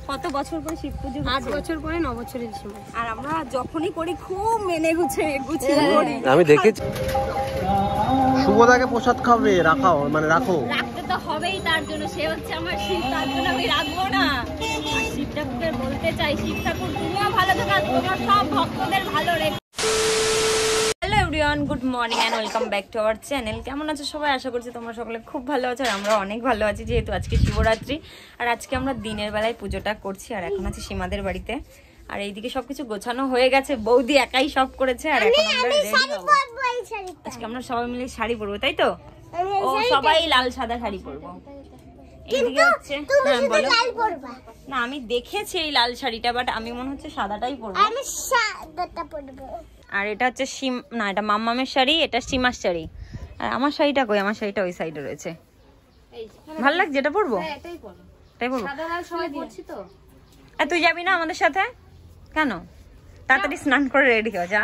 কত বছর পরে শিব পুজো? 8 বছর পরে 9 বছরের সময়। আর আমরা যখনই করি খুব মেনে গুছিয়ে করি। আমি দেখেছি। শুভদাকে প্রসাদ খাবে, রাখাও মানে রাখো। রাখতে তো হবেই, তার জন্য সে হচ্ছে আমার শিব, তার জন্য আমি রাখবো না। আর শিব ঠাকুরকে বলতে চাই, শিব ঠাকুর তুমিও ভালো থাকো, তোমার সব ভক্তদের ভালো রেখো। Hello everyone, good morning and welcome back to our channel. কেমন আছো সবাই? আশা করছি তোমরা সকলে খুব ভালো আছো, আর আমরা অনেক ভালো আছি, যেহেতু আজকে শিবরাত্রি। আর আজকে আমরা দিনের বেলায় পুজোটা করছি, আর এখন আছি সীমাদের বাড়িতে। আর এইদিকে সবকিছু গোছানো হয়ে গেছে, বৌদি একাই সব করেছে। আর এখন আমরা রেডি হব। আজকে আমরা সবাই মিলে শাড়ি পরবো, তাই তো? ও সবাই লাল সাদা শাড়ি পরবো। এইদিকে হচ্ছে হ্যাঁ বলো। না আমি দেখেছি এই লাল শাড়িটা, বাট আমি মনে হচ্ছে সাদাটাই পরবো। আমি সাদাটা পরবো। আর এটা হচ্ছে না এটা মাম্মামের শাড়ি, এটা সীমার শাড়ি। আর আমার শাড়িটা কই? আমার শাড়িটা ওই সাইডে রয়েছে। ভালো লাগছে এটা পরবো? হ্যাঁ এটাই পরো। তাই পরবো। সাদা লাল সবাই পরছি তো। আর তুই যাবি না আমাদের সাথে? কেন? তাড়াতাড়ি স্নান করে রেডি হয়ে যা।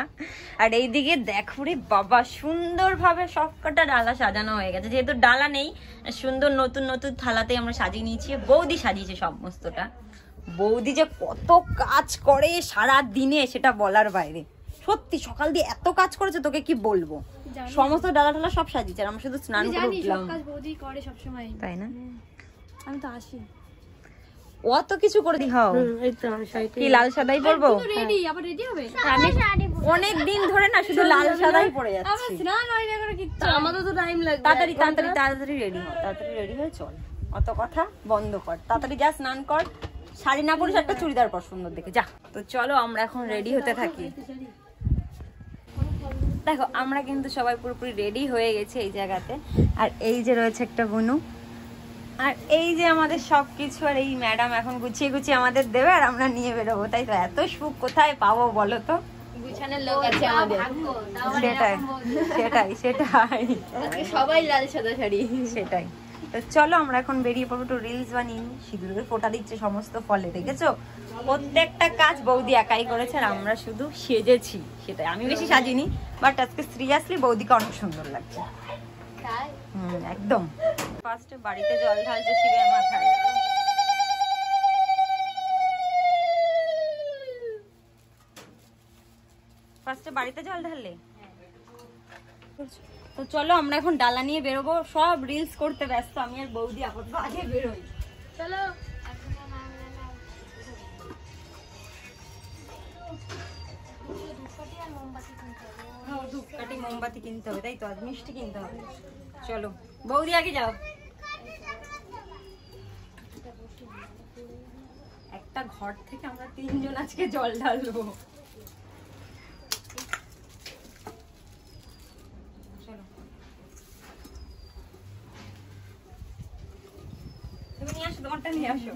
আর এইদিকে দেখো রে বাবা, সুন্দরভাবে সবকটা ডালা সাজানো হয়ে গেছে। যেহেতু ডালা নেই, সুন্দর নতুন নতুন থালাতে আমরা সাজিয়ে নিয়েছি। বৌদি সাজিয়েছে সমস্তটা। বৌদি যে কত কাজ করে সারা দিনে সেটা বলার বাইরে। সত্যি সকাল দিয়ে এত কাজ করেছে, তোকে কি বলবো। সমস্ত ডালা টালা সব সাজিয়েছে, আর আমরা শুধু স্নান করে উঠলাম। সব কাজ বৌদি করে সব সময়, তাই না? আমি তো আসি। অত কিছু করে দি হও। এই তো আমি শাড়িটা কি লাল সাদাই পরবো? রেডি, আবার রেডি হবে। আমি অনেক দিন ধরে না শুধু লাল সাদাই পরে আমরা যাচ্ছি। স্নান হয় না করে কিচ্ছু, আমাদের তো টাইম লাগবে। তাড়াতাড়ি তাড়াতাড়ি তাড়াতাড়ি রেডি হ, তাড়াতাড়ি রেডি হয়ে চল। অত কথা বন্ধ কর, তাড়াতাড়ি যা স্নান কর। শাড়ি না পরিস, একটা চুড়িদার পর সুন্দর দেখে যা। তো চলো আমরা এখন রেডি হতে থাকি। দেখো আমরা কিন্তু সবাই পুরোপুরি রেডি হয়ে গেছি এই জায়গাতে। আর এই যে রয়েছে একটা বুনু, আর এই যে আমাদের সবকিছু। আর এই ম্যাডাম এখন গুছিয়ে গুছিয়ে আমাদের দেবে, আর আমরা নিয়ে বেরোবো। তাই তো? এত সুখ কোথায় পাবো বলো তো? গুছানোর লোক আছে আমাদের। সেটাই সেটাই সেটাই সবাই লাল সাদা শাড়ি। সেটাই। তো চলো আমরা এখন বেরিয়ে পড়বো, একটু রিলস বানিয়ে নিই। সিঁদুরের ফোঁটা দিচ্ছে সমস্ত ফলে, দেখেছো? প্রত্যেকটা কাজ বৌদি একাই করেছে, আর আমরা শুধু সেজেছি। সেটাই, আমি বেশি সাজিনি, বাট আজকে সিরিয়াসলি বৌদিকে অনেক সুন্দর লাগছে। একদম। ফার্স্টে বাড়িতে জল ঢালছে শিবের মাথায়। ফার্স্টে বাড়িতে জল ঢাললে। তো চলো আমরা এখন ডালা নিয়ে বেরোবো, সব রিলস করতে ব্যস্ত। আমি আর বৌদি আপাতত আগে বেরোই। চলো। ধূপকাঠি মোমবাতি কিনতে হবে, তাই তো? আজ মিষ্টি কিনতে হবে। চলো বৌদি আগে যাও। একটা ঘর থেকে আমরা 3 জন আজকে জল ঢালবো। চলো তুমি নিয়ে আসো, তোমারটা নিয়ে আসো।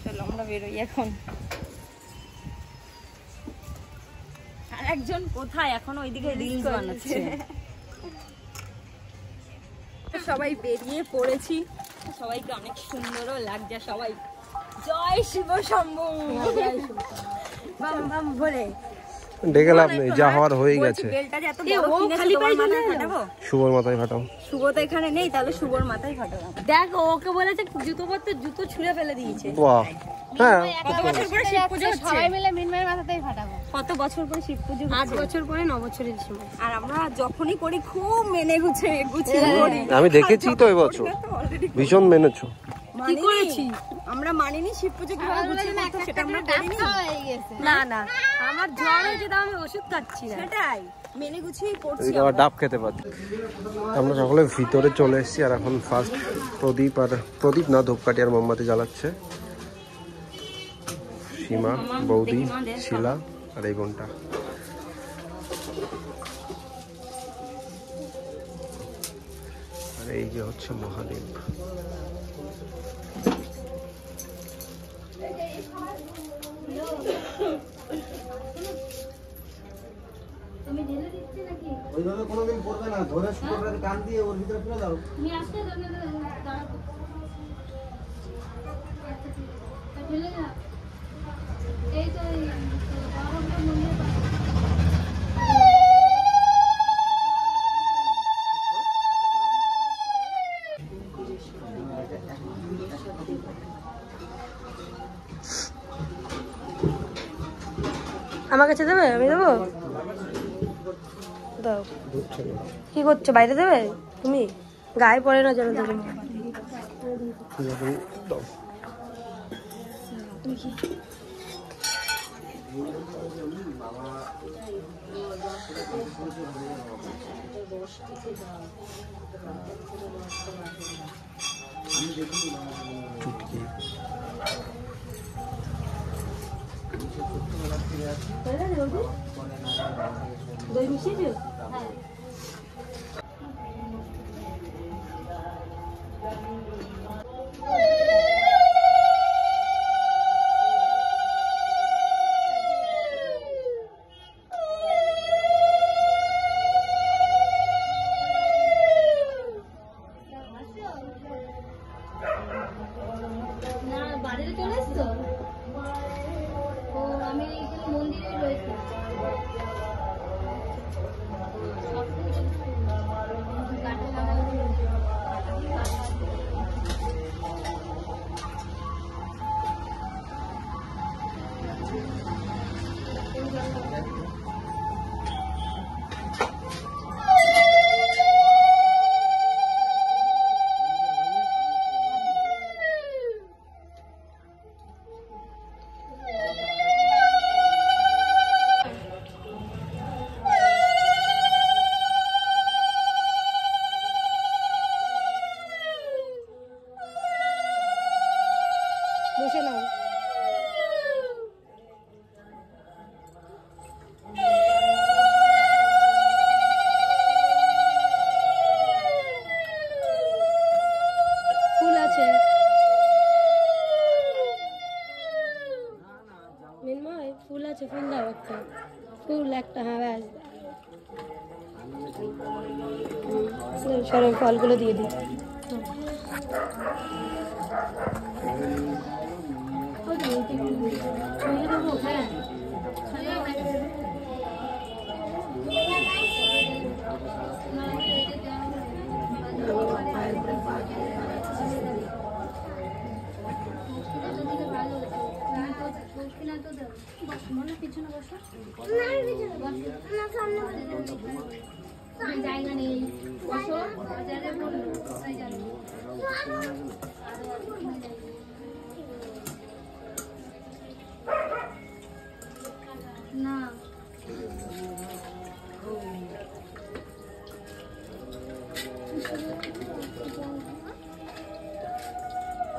চলো আমরা বেরোই এখন। আর একজন কোথায়? এখন ওইদিকে রিলস বানাচ্ছে। সবাই বেরিয়ে পড়েছি, সবাইকে অনেক সুন্দরও লাগছে। সবাই জয় শিব শম্ভু বাম বাম বলে ডেকে লাভ নেই, যা হওয়ার হয়ে গেছে। বেলটা যে এত বড় কিনেছে, তোমার মাথায় ফাটাবো? শুভর মাথায় ফাটাও। শুভ তো এখানে নেই, তাহলে শুভর মাথায় ফাটাবো। দেখ ওকে বলেছে জুতো পরতে, জুতো ছুঁড়ে ফেলে দিয়েছে। বাহ, হ্যাঁ। কত বছর পরে শিব পুজো হচ্ছে? সবাই মিলে মিনমায়ের মাথাতেই ফাটাবো। কত বছর পরে শিব পুজো? 8 বছর পরে 9 বছরের সময়। আর আমরা যখনই করি খুব মেনে গুছিয়ে করি। আমি দেখেছি তো এবছর ভীষণ মেনেছো। কি করেছি আমরা? মানিনি শিব পুজো কিভাবে গুছিয়ে করতে, সেটা আমরা করিনি। না না, আমার জ্বর হয়েছে, তাও আমি ওষুধ খাচ্ছি না। সেটাই মেনে গুছিয়ে করছি। এদিকে আবার ডাব খেতে পাচ্ছি। আমরা সকলে ভিতরে চলে এসেছি, আর এখন ফার্স্ট প্রদীপ না ধূপকাঠি আর মোমবাতি জ্বালাচ্ছে সীমা, বৌদি, শিলা আর এই বোনটা। আর এই যে হচ্ছে মহাদেব। ওইভাবে কোনোদিন পড়বে না, ধরে সুতোটাকে কান দিয়ে ওর ভিতরে ফেলে দাও। আমার কাছে দেবে? আমি দেবো? দাও। কি করছো? বাইরে দেবে? তুমি গায়ে পড়ে না যেন ধরে। চুটকি দই মিশিয়েছো? না বাড়িতে চলে এসছো? ও আমি এখানে মন্দিরে রয়েছে। বসে নাও। ফুল আছে মিনময়, ফুল আছে, ফুল দাও একটা। ফুল একটা, হ্যাঁ ব্যাস। সরো ফলগুলো দিয়ে দিই। জায়গা নেই, বসো। না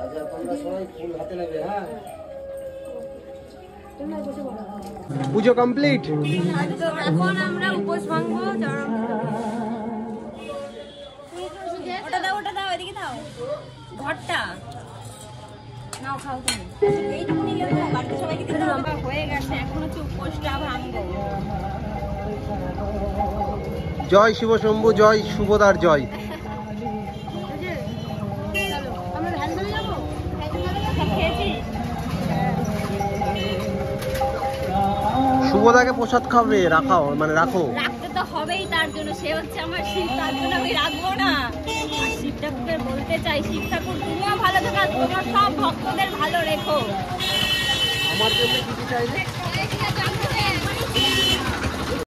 আচ্ছা তোমরা সবাই ফুল হাতে নেবে, হ্যাঁ? পুজো কমপ্লিট। এখন আমরা উপোস ভাঙবো। ওটা দাও, ওটা দাও, এদিকে দাও। ঘরটা নাও, খাও তুমি। এইটুকু নিলে তো বাড়িতে সবাইকে দিতে হবে। হয়ে গেছে, এখন হচ্ছে উপোসটা ভাঙবো। জয় শিব শম্ভু, জয় শুভদার জয়। আমরা ধ্যান ধরে যাবো। খেয়েছিস? শুভদাকে প্রসাদ খাবে, রাখাও মানে রাখো। রাখতে তো হবেই, তার জন্য সে হচ্ছে আমার শিব, তার জন্য আমি রাখবো না। আর শিব ঠাকুরকে বলতে চাই, শিব ঠাকুর তুমিও ভালো থাকো, আর তোমার সব ভক্তদের ভালো রেখো। আমার জন্য কিছু চাইলে